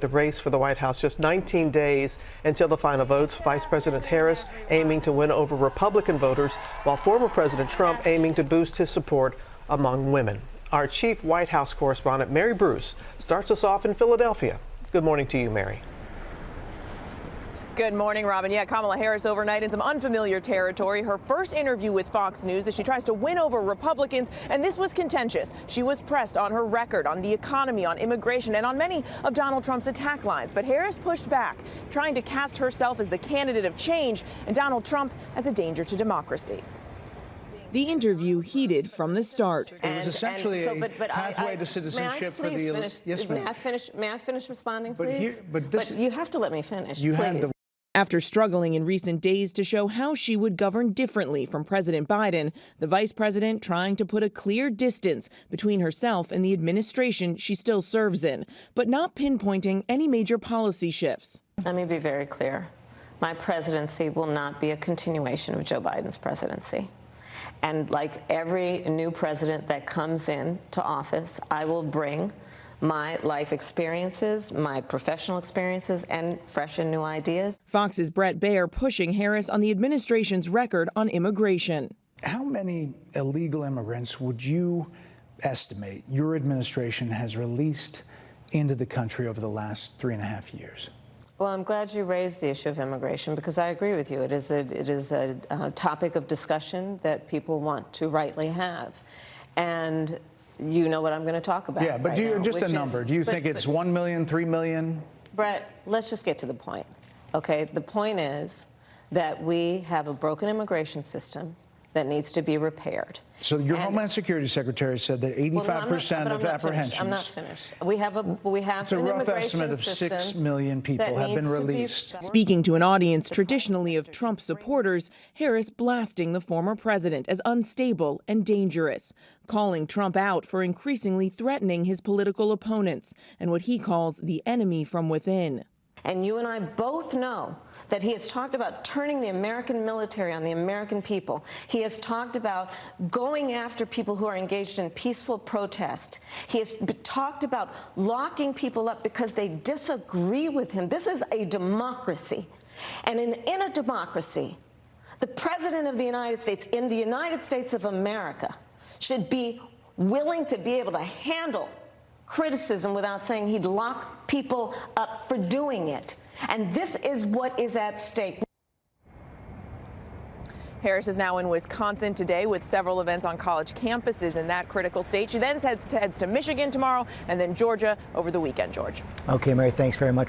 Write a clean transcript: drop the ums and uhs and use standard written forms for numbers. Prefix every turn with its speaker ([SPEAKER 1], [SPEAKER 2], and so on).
[SPEAKER 1] The race for the White House just 19 days until the final votes. Vice President Harris aiming to win over Republican voters, while former President Trump aiming to boost his support among women. Our chief White House correspondent, Mary Bruce, starts us off in Philadelphia. Good morning to you, Mary.
[SPEAKER 2] Good morning, Robin. Yeah, Kamala Harris overnight in some unfamiliar territory. Her first interview with Fox News as she tries to win over Republicans, and this was contentious. She was pressed on her record, on the economy, on immigration, and on many of Donald Trump's attack lines. But Harris pushed back, trying to cast herself as the candidate of change and Donald Trump as a danger to democracy.
[SPEAKER 3] The interview heated from the start.
[SPEAKER 4] It was essentially a pathway to citizenship for the...
[SPEAKER 5] Yes, ma'am. May I finish responding, please? But you have to let me finish, please.
[SPEAKER 3] After struggling in recent days to show how she would govern differently from President Biden, the vice president trying to put a clear distance between herself and the administration she still serves in, but not pinpointing any major policy shifts.
[SPEAKER 5] Let me be very clear. My presidency will not be a continuation of Joe Biden's presidency. And like every new president that comes into office, I will bring my life experiences, my professional experiences, and fresh and new ideas.
[SPEAKER 3] Fox's Brett Baier pushing Harris on the administration's record on immigration.
[SPEAKER 4] How many illegal immigrants would you estimate your administration has released into the country over the last 3.5 years?
[SPEAKER 5] Well, I'm glad you raised the issue of immigration because I agree with you. It is a topic of discussion that people want to rightly have. And you know what I'm going to talk about.
[SPEAKER 4] Yeah, but just a number. Do you think it's 1 million, 3 million?
[SPEAKER 5] Brett, let's just get to the point. Okay, the point is that we have a broken immigration system that needs to be repaired.
[SPEAKER 4] So your Homeland Security Secretary said that 85% of apprehensions.
[SPEAKER 5] I'm not finished. We have an
[SPEAKER 4] it's a rough estimate of 6 million people have been released.
[SPEAKER 3] Speaking to an audience traditionally of Trump supporters, Harris blasting the former president as unstable and dangerous, calling Trump out for increasingly threatening his political opponents and what he calls the enemy from within.
[SPEAKER 5] And you and I both know that he has talked about turning the American military on the American people. He has talked about going after people who are engaged in peaceful protest. He has talked about locking people up because they disagree with him. This is a democracy. And in a democracy, the President of the United States, in the United States of America, should be willing to be able to handle criticism without saying he'd lock people up for doing it. And this is what is at stake.
[SPEAKER 2] Harris is now in Wisconsin today with several events on college campuses in that critical state. She then heads to Michigan tomorrow and then Georgia over the weekend, George.
[SPEAKER 6] Okay, Mary, thanks very much.